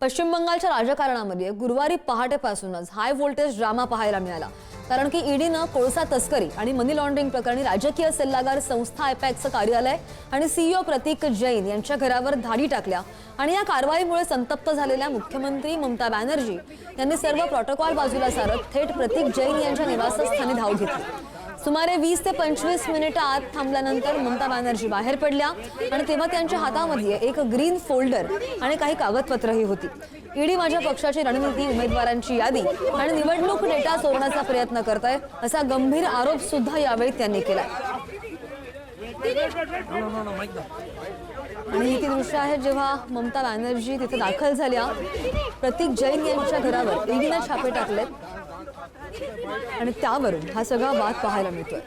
पश्चिम बंगालच्या राजकारणामध्ये गुरुवारी पहाटेपासूनच हाय व्होल्टेज ड्रामा पाहायला मिळाला। कारण की ईडीनं कोळसा तस्करी आणि मनी लॉन्ड्रिंग प्रकरणी राजकीय सल्लागार संस्था आयपॅकचं कार्यालय आणि सीईओ प्रतीक जैन यांच्या घरावर धाडी टाकल्या आणि या कारवाईमुळे संतप्त झालेल्या मुख्यमंत्री ममता बॅनर्जी यांनी सर्व प्रोटोकॉल बाजूला सारत थेट प्रतीक जैन यांच्या निवासस्थानी धाव घेतली। सुमारे 20 ते 25 मिनिटं आत थांबल्यानंतर ममता बॅनर्जी बाहेर पडल्या आणि तेव्हा त्यांच्या हातामध्ये एक ग्रीन फोल्डर आणि काही कागदपत्रही होती। ईडी माझ्या पक्षाची रणनीती, उमेदवारांची यादी आणि निवडणूक डेटा चोरण्याचा प्रयत्न करतंय असा गंभीर आरोप सुद्धा यावेळी त्यांनी केला। आणि ही ती दृश्य आहे जेव्हा ममता बॅनर्जी तिथे दाखल झाल्या। प्रतीक जैन यांच्या घरावर ईडीने छापे टाकलेत आणि त्यावरून हा सगळा वाद पाहायला मिळतोय।